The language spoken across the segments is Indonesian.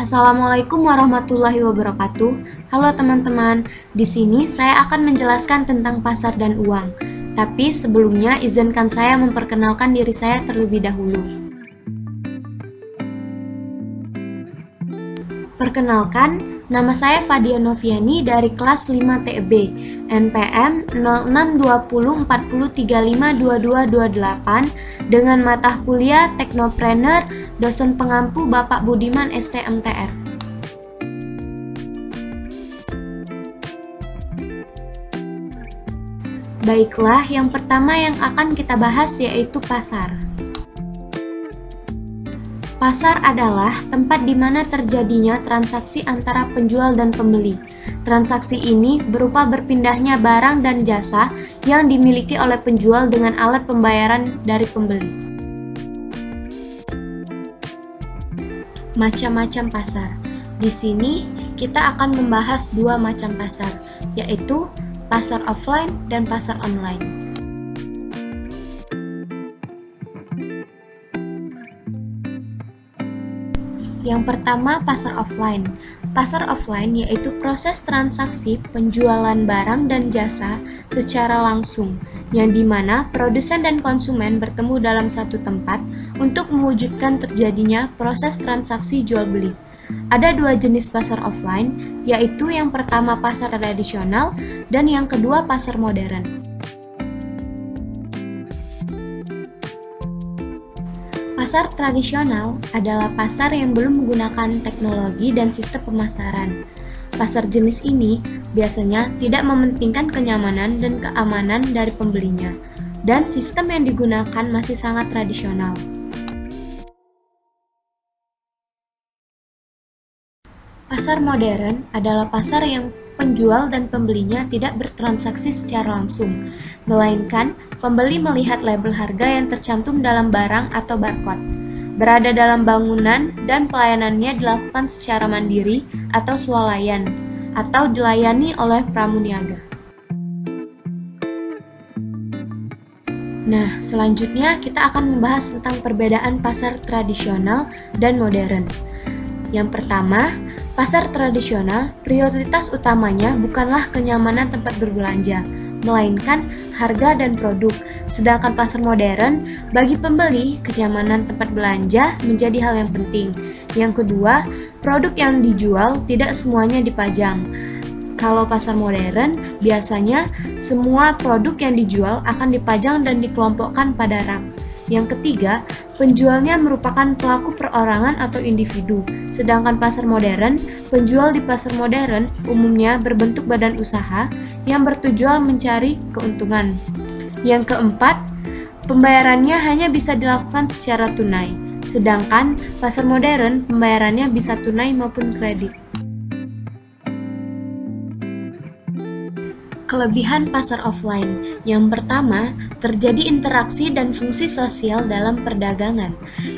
Assalamualaikum warahmatullahi wabarakatuh. Halo teman-teman, di sini saya akan menjelaskan tentang pasar dan uang. Tapi sebelumnya izinkan saya memperkenalkan diri saya terlebih dahulu. Perkenalkan, nama saya Fadia Noviani dari kelas 5 TB, NPM 062040352228 dengan mata kuliah Teknopreneur, dosen pengampu Bapak Budiman STMTR. Baiklah, yang pertama yang akan kita bahas yaitu pasar. Pasar adalah tempat di mana terjadinya transaksi antara penjual dan pembeli. Transaksi ini berupa berpindahnya barang dan jasa yang dimiliki oleh penjual dengan alat pembayaran dari pembeli. Macam-macam pasar. Di sini kita akan membahas dua macam pasar, yaitu pasar offline dan pasar online. Yang pertama, pasar offline. Pasar offline yaitu proses transaksi penjualan barang dan jasa secara langsung, yang dimana produsen dan konsumen bertemu dalam satu tempat untuk mewujudkan terjadinya proses transaksi jual-beli. Ada dua jenis pasar offline, yaitu yang pertama pasar tradisional dan yang kedua pasar modern. Pasar tradisional adalah pasar yang belum menggunakan teknologi dan sistem pemasaran. Pasar jenis ini biasanya tidak mementingkan kenyamanan dan keamanan dari pembelinya, dan sistem yang digunakan masih sangat tradisional. Pasar modern adalah pasar yang penjual dan pembelinya tidak bertransaksi secara langsung, melainkan pembeli melihat label harga yang tercantum dalam barang atau barcode, berada dalam bangunan, dan pelayanannya dilakukan secara mandiri atau swalayan, atau dilayani oleh pramuniaga. Nah, selanjutnya kita akan membahas tentang perbedaan pasar tradisional dan modern. Yang pertama, pasar tradisional prioritas utamanya bukanlah kenyamanan tempat berbelanja, melainkan harga dan produk. Sedangkan pasar modern, bagi pembeli, kenyamanan tempat belanja menjadi hal yang penting. Yang kedua, produk yang dijual tidak semuanya dipajang. Kalau pasar modern, biasanya semua produk yang dijual akan dipajang dan dikelompokkan pada rak. Yang ketiga, penjualnya merupakan pelaku perorangan atau individu, sedangkan pasar modern, penjual di pasar modern umumnya berbentuk badan usaha yang bertujuan mencari keuntungan. Yang keempat, pembayarannya hanya bisa dilakukan secara tunai, sedangkan pasar modern pembayarannya bisa tunai maupun kredit. Kelebihan pasar offline. Yang pertama, terjadi interaksi dan fungsi sosial dalam perdagangan.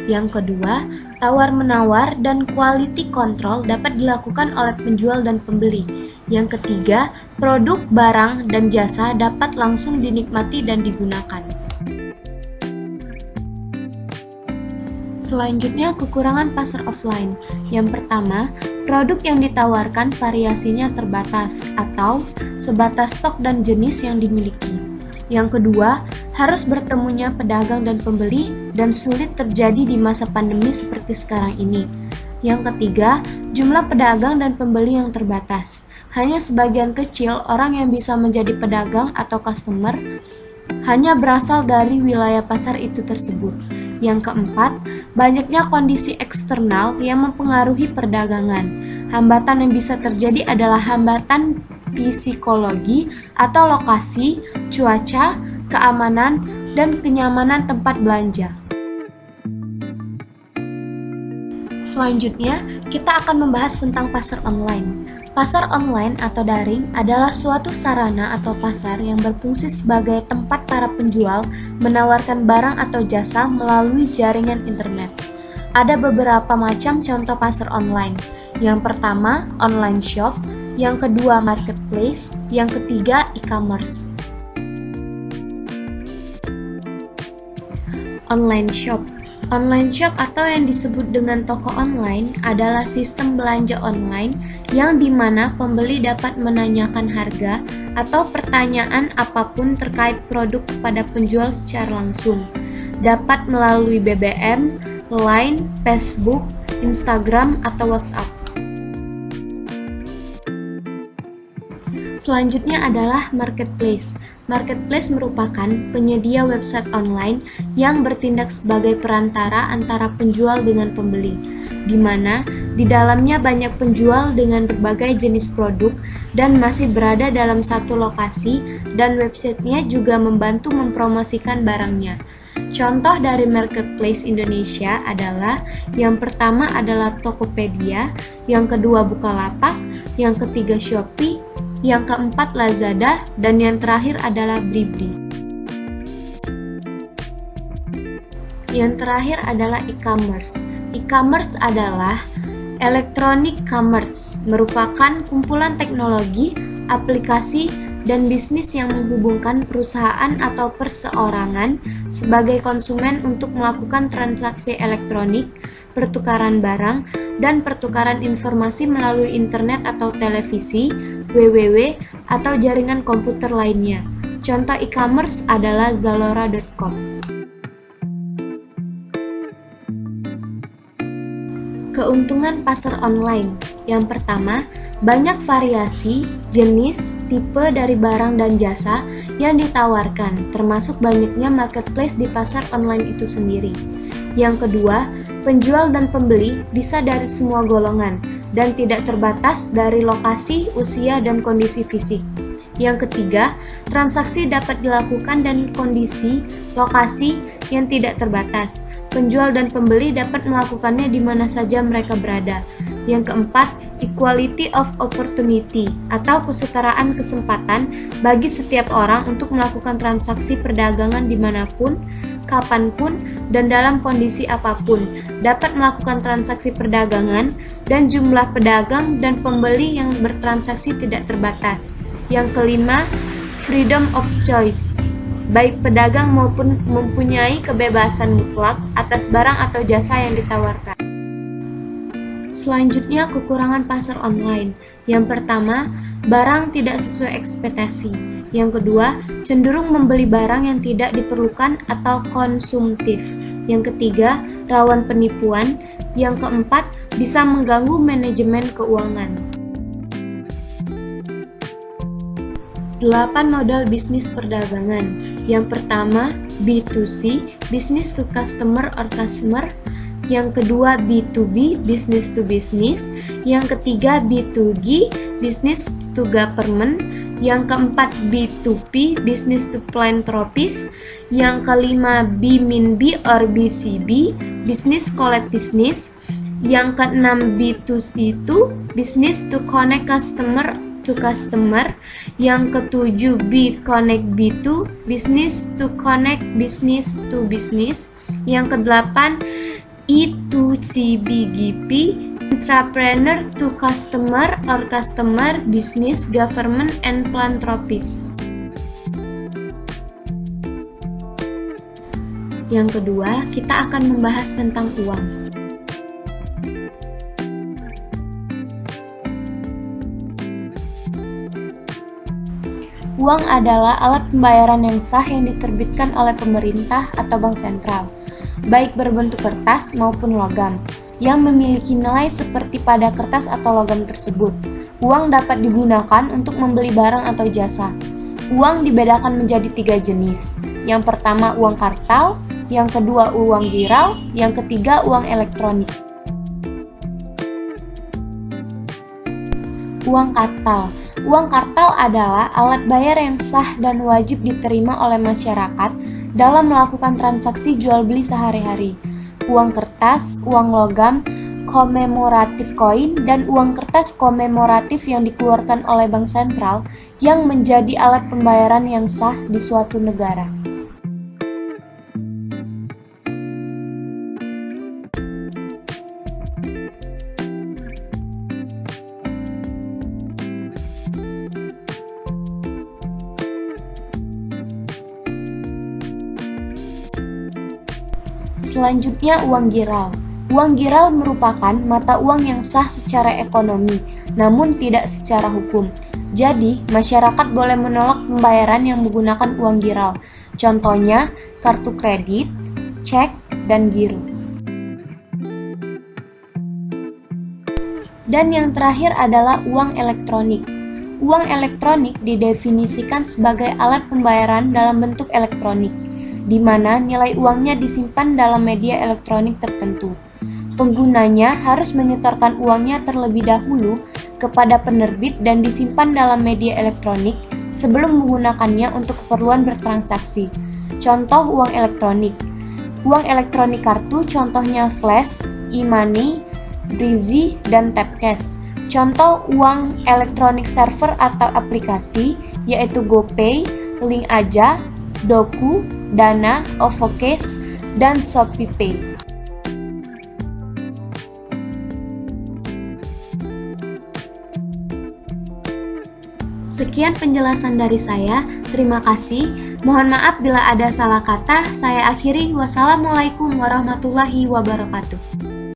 Yang kedua, tawar-menawar dan quality control dapat dilakukan oleh penjual dan pembeli. Yang ketiga, produk, barang, dan jasa dapat langsung dinikmati dan digunakan. Selanjutnya, kekurangan pasar offline. Yang pertama, produk yang ditawarkan variasinya terbatas atau sebatas stok dan jenis yang dimiliki. Yang kedua, harus bertemunya pedagang dan pembeli dan sulit terjadi di masa pandemi seperti sekarang ini. Yang ketiga, jumlah pedagang dan pembeli yang terbatas. Hanya sebagian kecil orang yang bisa menjadi pedagang atau customer hanya berasal dari wilayah pasar itu tersebut. Yang keempat, banyaknya kondisi eksternal yang mempengaruhi perdagangan. Hambatan yang bisa terjadi adalah hambatan psikologi atau lokasi, cuaca, keamanan, dan kenyamanan tempat belanja. Selanjutnya, kita akan membahas tentang pasar online. Pasar online atau daring adalah suatu sarana atau pasar yang berfungsi sebagai tempat para penjual menawarkan barang atau jasa melalui jaringan internet. Ada beberapa macam contoh pasar online. Yang pertama, online shop. yang kedua marketplace, yang ketiga e-commerce. Online shop. Online shop atau yang disebut dengan toko online adalah sistem belanja online yang dimana pembeli dapat menanyakan harga atau pertanyaan apapun terkait produk kepada penjual secara langsung. Dapat melalui BBM, Line, Facebook, Instagram, atau WhatsApp. Selanjutnya adalah marketplace. Marketplace merupakan penyedia website online yang bertindak sebagai perantara antara penjual dengan pembeli, di mana di dalamnya banyak penjual dengan berbagai jenis produk dan masih berada dalam satu lokasi, dan websitenya juga membantu mempromosikan barangnya. Contoh dari marketplace Indonesia adalah yang pertama adalah Tokopedia, yang kedua Bukalapak, yang ketiga Shopee, yang keempat Lazada, dan yang terakhir adalah Blibli. Yang terakhir adalah e-commerce. E-commerce adalah electronic commerce, merupakan kumpulan teknologi, aplikasi, dan bisnis yang menghubungkan perusahaan atau perseorangan sebagai konsumen untuk melakukan transaksi elektronik, pertukaran barang, dan pertukaran informasi melalui internet atau televisi, www, atau jaringan komputer lainnya. Contoh e-commerce adalah Zalora.com. Keuntungan pasar online. Yang pertama, banyak variasi, jenis, tipe dari barang dan jasa yang ditawarkan, termasuk banyaknya marketplace di pasar online itu sendiri. Yang kedua, penjual dan pembeli bisa dari semua golongan dan tidak terbatas dari lokasi, usia, dan kondisi fisik. Yang ketiga, transaksi dapat dilakukan dan kondisi, lokasi yang tidak terbatas. Penjual dan pembeli dapat melakukannya di mana saja mereka berada. Yang keempat, equality of opportunity atau kesetaraan kesempatan bagi setiap orang untuk melakukan transaksi perdagangan dimanapun, kapanpun, dan dalam kondisi apapun. Dapat melakukan transaksi perdagangan dan jumlah pedagang dan pembeli yang bertransaksi tidak terbatas. Yang kelima, freedom of choice. Baik pedagang maupun mempunyai kebebasan mutlak atas barang atau jasa yang ditawarkan. Selanjutnya, kekurangan pasar online. Yang pertama, barang tidak sesuai ekspektasi. Yang kedua, cenderung membeli barang yang tidak diperlukan atau konsumtif. Yang ketiga, rawan penipuan. Yang keempat, bisa mengganggu manajemen keuangan. 8 model bisnis perdagangan. Yang pertama, B2C, business to customer or customer. Yang kedua, B2B, business to business. Yang ketiga, B2G, business to government. Yang keempat, B2P, business to philanthropists. Yang kelima, B-min-B or BCB, business collect business. Yang keenam, B2C2, business to connect customer to customer. Yang ketujuh, B-connect B2, business to connect business to business. Yang kedelapan, E2CBGP, entrepreneur to customer or customer, business, government, and philanthropies. Yang kedua, kita akan membahas tentang uang. Uang adalah alat pembayaran yang sah yang diterbitkan oleh pemerintah atau bank sentral, baik berbentuk kertas maupun logam, yang memiliki nilai seperti pada kertas atau logam tersebut. Uang dapat digunakan untuk membeli barang atau jasa. Uang dibedakan menjadi 3 jenis. Yang pertama, uang kartal. Yang kedua, uang giral. Yang ketiga, uang elektronik. Uang kartal. Uang kartal adalah alat bayar yang sah dan wajib diterima oleh masyarakat dalam melakukan transaksi jual beli sehari-hari. Uang kertas, uang logam, komemoratif koin, dan uang kertas komemoratif yang dikeluarkan oleh bank sentral yang menjadi alat pembayaran yang sah di suatu negara. Selanjutnya, uang giral. Uang giral merupakan mata uang yang sah secara ekonomi, namun tidak secara hukum. Jadi, masyarakat boleh menolak pembayaran yang menggunakan uang giral. Contohnya, kartu kredit, cek, dan giro. Dan yang terakhir adalah uang elektronik. Uang elektronik didefinisikan sebagai alat pembayaran dalam bentuk elektronik, di mana nilai uangnya disimpan dalam media elektronik tertentu. Penggunanya harus menyetorkan uangnya terlebih dahulu kepada penerbit dan disimpan dalam media elektronik sebelum menggunakannya untuk keperluan bertransaksi. Contoh uang elektronik. Uang elektronik kartu contohnya Flash, e-money, Breezy, dan Tapcash. Contoh uang elektronik server atau aplikasi yaitu GoPay, Link Aja, Doku, Dana, OVOcash, dan ShopeePay. Sekian penjelasan dari saya, terima kasih. Mohon maaf bila ada salah kata, saya akhiri. Wassalamualaikum warahmatullahi wabarakatuh.